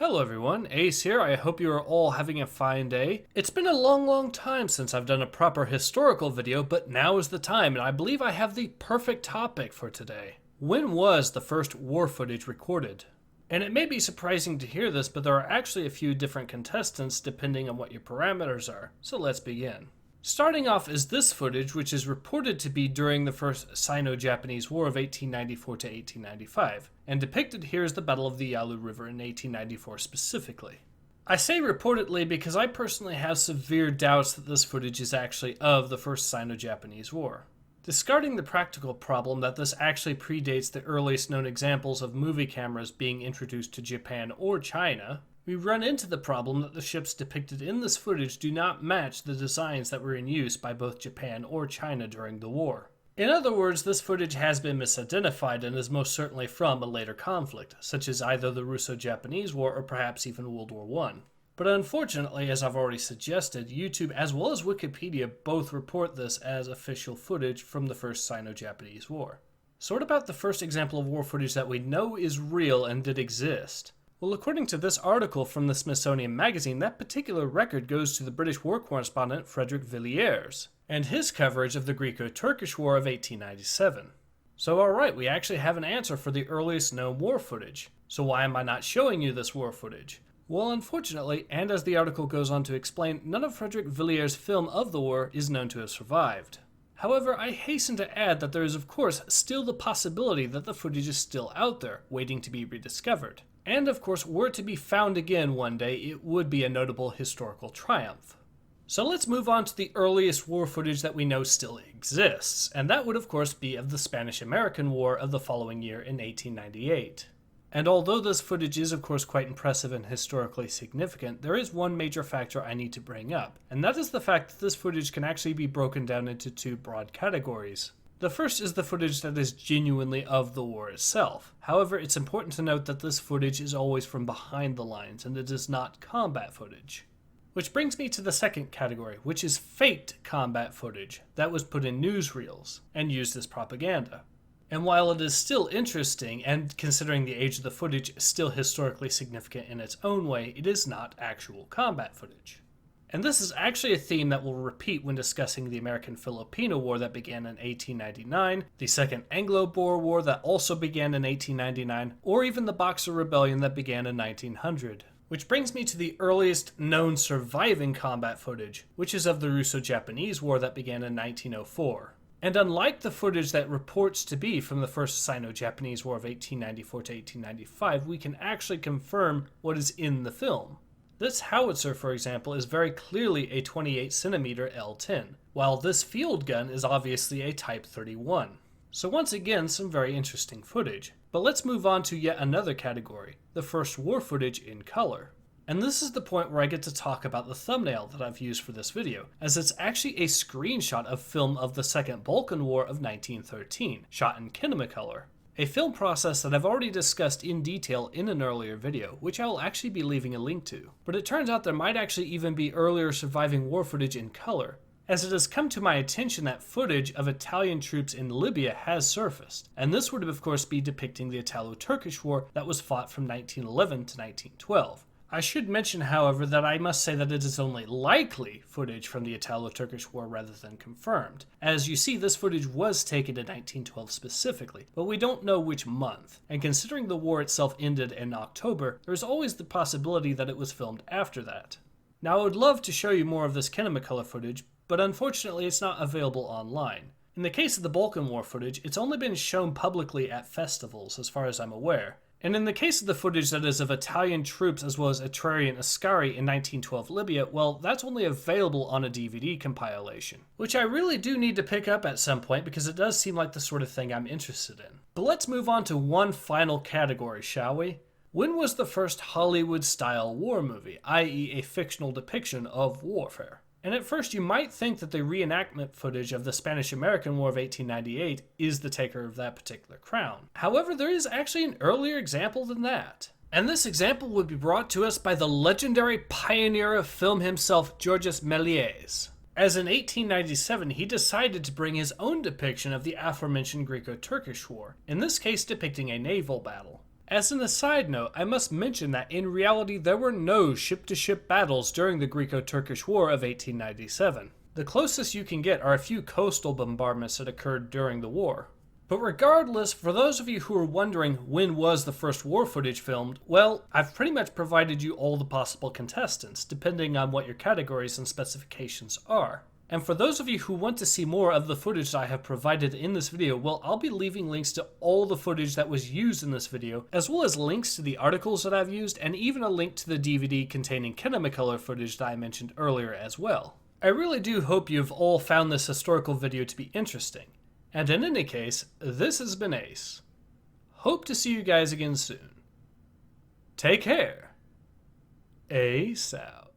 Hello everyone, Ace here. I hope you are all having a fine day. It's been a long time since I've done a proper historical video, but now is the time, and I believe I have the perfect topic for today. When was the first war footage recorded? And it may be surprising to hear this, but there are actually a few different contestants depending on what your parameters are. So let's begin. Starting off is this footage, which is reported to be during the First Sino-Japanese War of 1894 to 1895, and depicted here is the Battle of the Yalu River in 1894 specifically. I say reportedly because I personally have severe doubts that this footage is actually of the First Sino-Japanese War. Discarding the practical problem that this actually predates the earliest known examples of movie cameras being introduced to Japan or China, we run into the problem that the ships depicted in this footage do not match the designs that were in use by both Japan or China during the war. In other words, this footage has been misidentified and is most certainly from a later conflict, such as either the Russo-Japanese War or perhaps even World War I. But unfortunately, as I've already suggested, YouTube as well as Wikipedia both report this as official footage from the First Sino-Japanese War. So what about the first example of war footage that we know is real and did exist? Well, according to this article from the Smithsonian Magazine, that particular record goes to the British war correspondent Frederick Villiers, and his coverage of the Greco-Turkish War of 1897. So alright, we actually have an answer for the earliest known war footage. So why am I not showing you this war footage? Well, unfortunately, and as the article goes on to explain, none of Frederick Villiers' film of the war is known to have survived. However, I hasten to add that there is of course still the possibility that the footage is still out there, waiting to be rediscovered. And of course, were it to be found again one day, it would be a notable historical triumph. So let's move on to the earliest war footage that we know still exists, and that would of course be of the Spanish-American War of the following year in 1898. And although this footage is of course quite impressive and historically significant, there is one major factor I need to bring up, and that is the fact that this footage can actually be broken down into two broad categories. The first is the footage that is genuinely of the war itself. However, it's important to note that this footage is always from behind the lines, and it is not combat footage. Which brings me to the second category, which is faked combat footage that was put in newsreels and used as propaganda. And while it is still interesting, and considering the age of the footage still historically significant in its own way, it is not actual combat footage. And this is actually a theme that will repeat when discussing the American-Filipino War that began in 1899, the Second Anglo-Boer War that also began in 1899, or even the Boxer Rebellion that began in 1900. Which brings me to the earliest known surviving combat footage, which is of the Russo-Japanese War that began in 1904. And unlike the footage that reports to be from the First Sino-Japanese War of 1894 to 1895, we can actually confirm what is in the film. This howitzer, for example, is very clearly a 28cm L10, while this field gun is obviously a Type 31. So once again, some very interesting footage. But let's move on to yet another category, the first war footage in color. And this is the point where I get to talk about the thumbnail that I've used for this video, as it's actually a screenshot of film of the Second Balkan War of 1913, shot in Kinemacolor. A film process that I've already discussed in detail in an earlier video, which I will actually be leaving a link to. But it turns out there might actually even be earlier surviving war footage in color, as it has come to my attention that footage of Italian troops in Libya has surfaced, and this would of course be depicting the Italo-Turkish War that was fought from 1911 to 1912. I should mention, however, that I must say that it is only likely footage from the Italo-Turkish War rather than confirmed. As you see, this footage was taken in 1912 specifically, but we don't know which month. And considering the war itself ended in October, there is always the possibility that it was filmed after that. Now, I would love to show you more of this Kinemacolor footage, but unfortunately it's not available online. In the case of the Balkan War footage, it's only been shown publicly at festivals, as far as I'm aware. And in the case of the footage that is of Italian troops as well as Etrurian Ascari in 1912 Libya, well, that's only available on a DVD compilation, which I really do need to pick up at some point because it does seem like the sort of thing I'm interested in. But let's move on to one final category, shall we? When was the first Hollywood-style war movie, i.e. a fictional depiction of warfare? And at first you might think that the reenactment footage of the Spanish-American War of 1898 is the taker of that particular crown. However, there is actually an earlier example than that. And this example would be brought to us by the legendary pioneer of film himself, Georges Méliès. As in 1897, he decided to bring his own depiction of the aforementioned Greco-Turkish War, in this case depicting a naval battle. As an aside note, I must mention that in reality there were no ship-to-ship battles during the Greco-Turkish War of 1897. The closest you can get are a few coastal bombardments that occurred during the war. But regardless, for those of you who are wondering when was the first war footage filmed, well, I've pretty much provided you all the possible contestants, depending on what your categories and specifications are. And for those of you who want to see more of the footage that I have provided in this video, well, I'll be leaving links to all the footage that was used in this video, as well as links to the articles that I've used, and even a link to the DVD containing Kinemacolor footage that I mentioned earlier as well. I really do hope you've all found this historical video to be interesting. And in any case, this has been Ace. Hope to see you guys again soon. Take care. Ace out.